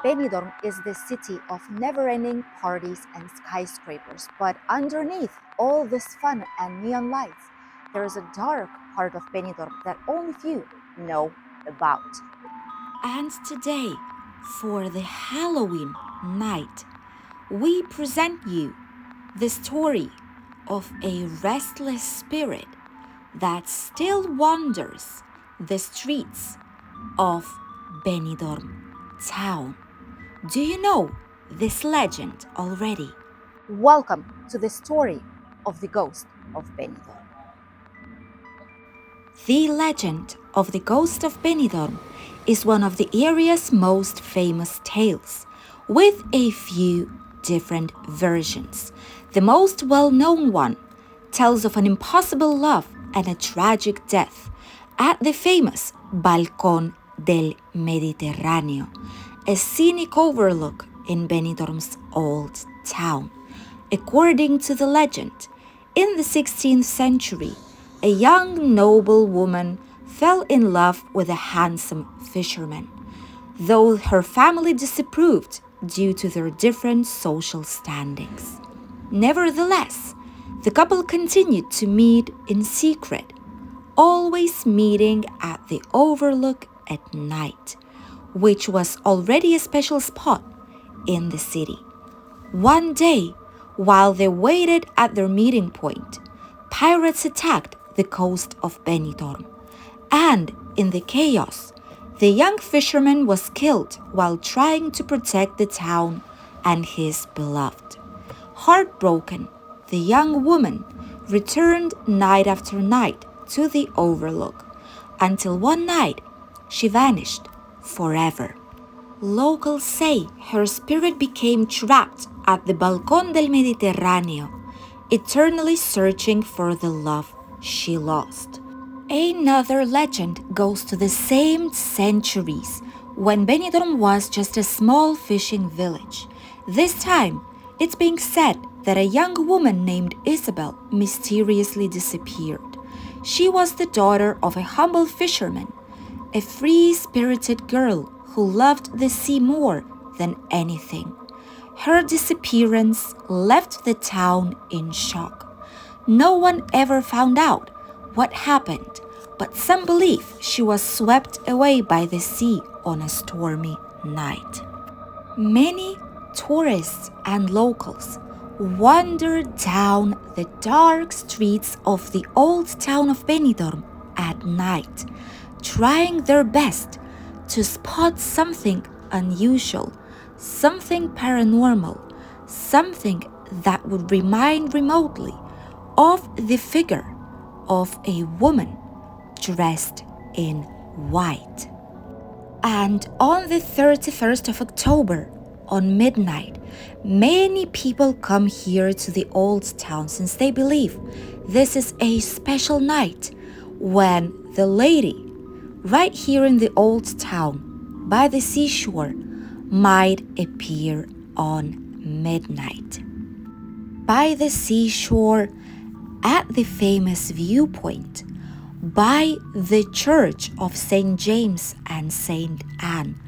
Benidorm is the city of never-ending parties and skyscrapers, but underneath all this fun and neon lights, there is a dark part of Benidorm that only few know about. And today, for the Halloween night, we present you the story of a restless spirit that still wanders the streets of Benidorm town. Do you know this legend already? Welcome to the story of the ghost of Benidorm. The legend of the ghost of Benidorm is one of the area's most famous tales, with a few different versions. The most well-known one tells of an impossible love and a tragic death at the famous Balcón del Mediterráneo, a scenic overlook in Benidorm's old town. According to the legend, in the 16th century, a young noble woman fell in love with a handsome fisherman, though her family disapproved due to their different social standings. Nevertheless, the couple continued to meet in secret, always meeting at the overlook at night, which was already a special spot in the city. One day, while they waited at their meeting point, pirates attacked the coast of Benidorm, and in the chaos, the young fisherman was killed while trying to protect the town and his beloved. Heartbroken, the young woman returned night after night to the overlook, until one night she vanished forever. Locals say her spirit became trapped at the Balcón del Mediterráneo, eternally searching for the love she lost. Another legend goes to the same centuries, when Benidorm was just a small fishing village. This time, it's being said that a young woman named Isabel mysteriously disappeared. She was the daughter of a humble fisherman, a free-spirited girl who loved the sea more than anything. Her disappearance left the town in shock. No one ever found out what happened, but some believe she was swept away by the sea on a stormy night. Many tourists and locals wander down the dark streets of the old town of Benidorm at night, trying their best to spot something unusual, something paranormal, something that would remind remotely of the figure of a woman dressed in white. And on the 31st of October, on midnight, many people come here to the old town since they believe this is a special night when the lady right here in the old town by the seashore might appear on midnight. By the seashore, at the famous viewpoint, by the church of St. James and St. Anne,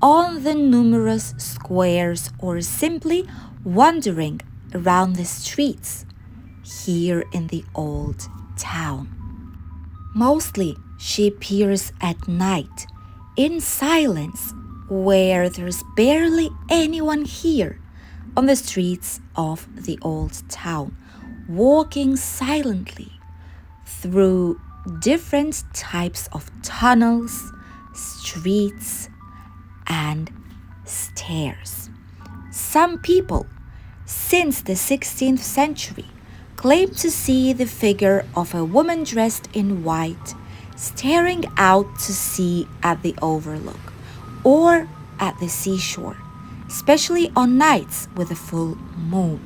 on the numerous squares, or simply wandering around the streets here in the old town. Mostly, she appears at night, in silence, where there's barely anyone here, on the streets of the old town, walking silently through different types of tunnels, streets, and stairs. Some people, since the 16th century, claim to see the figure of a woman dressed in white staring out to sea at the overlook or at the seashore, especially on nights with a full moon.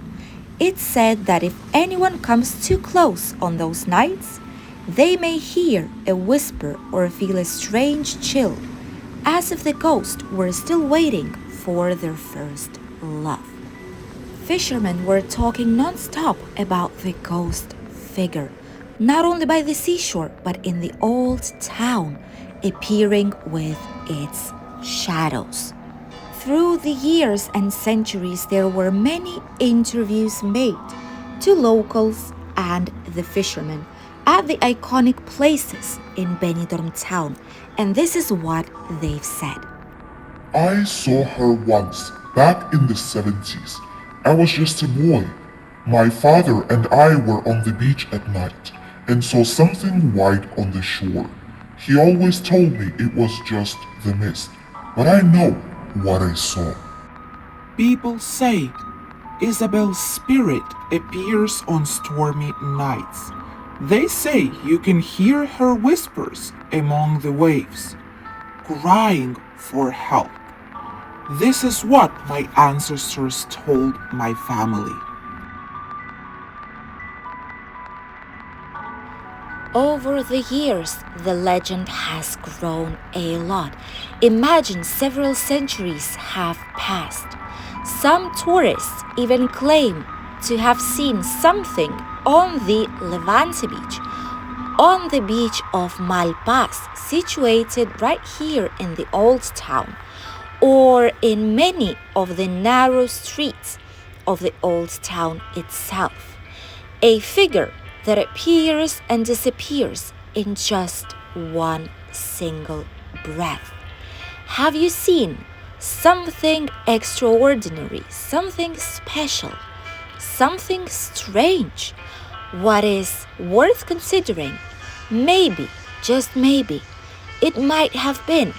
It's said that if anyone comes too close on those nights, they may hear a whisper or feel a strange chill, as if the ghost were still waiting for their first love. Fishermen were talking non-stop about the ghost figure, not only by the seashore, but in the old town, appearing with its shadows. through the years and centuries, there were many interviews made to locals and the fishermen at the iconic places in Benidorm town, and this is what they've said. I saw her once, back in the 70s. I was just a boy. My father and I were on the beach at night and saw something white on the shore. He always told me it was just the mist, but I know what I saw. People say Isabel's spirit appears on stormy nights. They say you can hear her whispers among the waves, crying for help. This is what my ancestors told my family. Over the years, the legend has grown a lot. Imagine several centuries have passed. Some tourists even claim to have seen something on the Levante beach, on the beach of Malpaz, situated right here in the old town, or in many of the narrow streets of the old town itself. A figure that appears and disappears in just one single breath. Have you seen something extraordinary, something special, something strange? What is worth considering? Maybe, just maybe, it might have been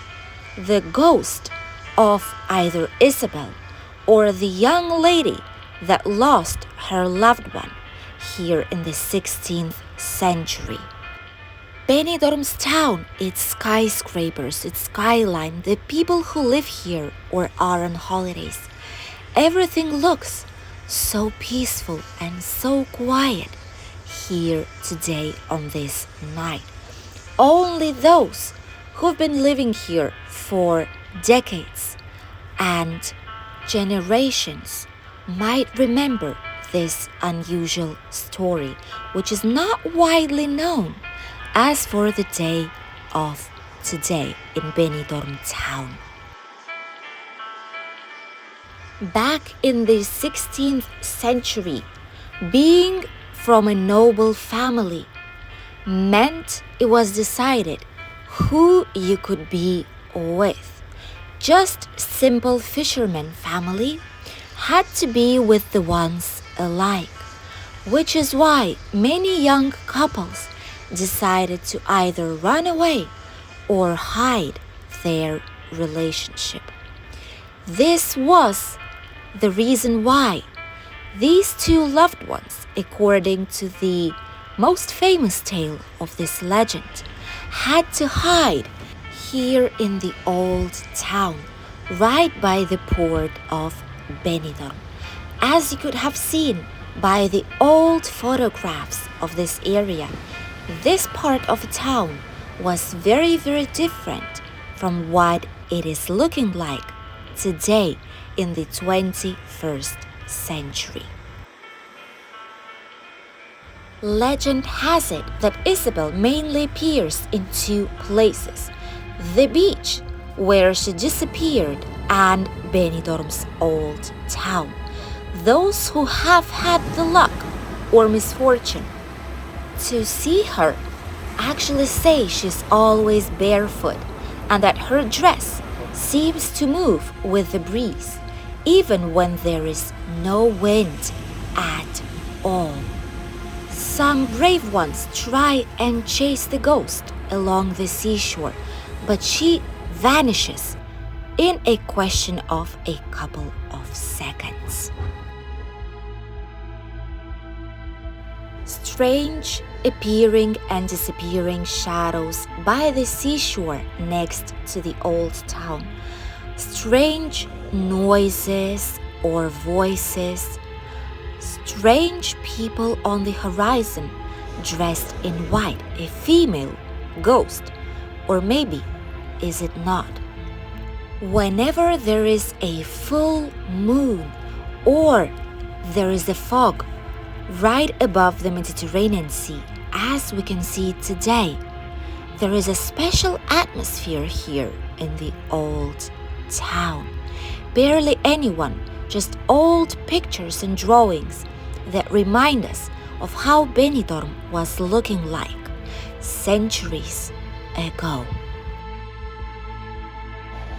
the ghost of either Isabel or the young lady that lost her loved one here in the 16th century. Benidorm's town, its skyscrapers, its skyline, the people who live here or are on holidays, everything looks so peaceful and so quiet here today on this night. Only those who've been living here for decades and generations might remember this unusual story, which is not widely known as for the day of today in Benidorm town. Back in the 16th century, being from a noble family meant it was decided who you could be with. Just simple fisherman family had to be with the ones alike, which is why many young couples decided to either run away or hide their relationship. This was the reason why these two loved ones, according to the most famous tale of this legend, had to hide here in the old town, right by the port of Benidorm. As you could have seen by the old photographs of this area, this part of town was very, very different from what it is looking like today in the 21st century. Legend has it that Isabel mainly appears in two places: the beach, where she disappeared, and Benidorm's old town. Those who have had the luck or misfortune to see her actually say she's always barefoot and that her dress seems to move with the breeze, even when there is no wind at all. Some brave ones try and chase the ghost along the seashore, but she vanishes in a question of a couple of seconds. Strange appearing and disappearing shadows by the seashore next to the old town. Strange noises or voices. Strange people on the horizon dressed in white, a female ghost, or maybe is it not? Whenever there is a full moon or there is a fog right above the Mediterranean Sea, as we can see today, there is a special atmosphere here in the old town. barely anyone, just old pictures and drawings that remind us of how Benidorm was looking like centuries ago.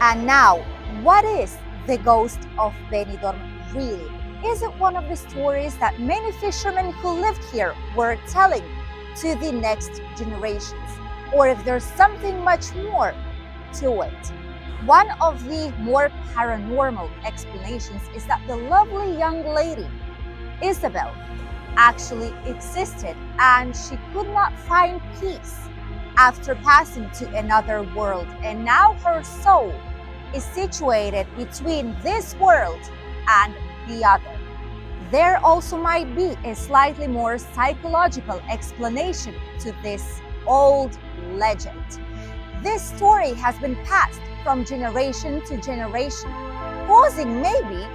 And now, what is the ghost of Benidorm really? Is it one of the stories that many fishermen who lived here were telling to the next generations? Or if there's something much more to it? One of the more paranormal explanations is that the lovely young lady, Isabel, actually existed and she could not find peace after passing to another world, and now her soul is situated between this world and the other. There also might be a slightly more psychological explanation to this old legend. This story has been passed from generation to generation, causing maybe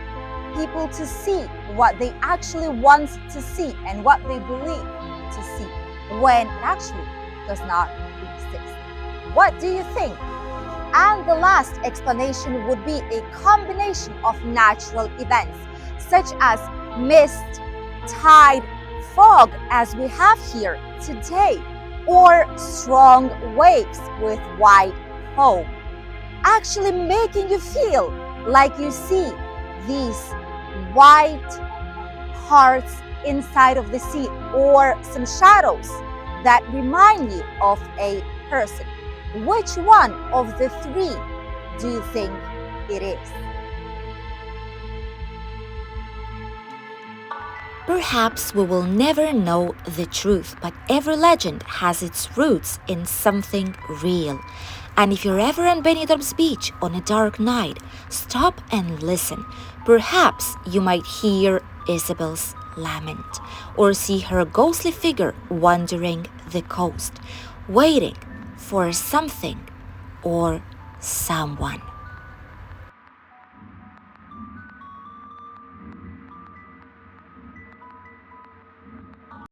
people to see what they actually want to see and what they believe to see, when it actually does not exist. What do you think? And the last explanation would be a combination of natural events, such as mist, tide, fog, as we have here today, or strong waves with white foam, actually making you feel like you see these white hearts inside of the sea, or some shadows that remind you of a person. Which one of the three do you think it is? Perhaps we will never know the truth, but every legend has its roots in something real. And if you're ever on Benidorm's beach on a dark night, stop and listen. Perhaps you might hear Isabel's lament, or see her ghostly figure wandering the coast, waiting for something or someone.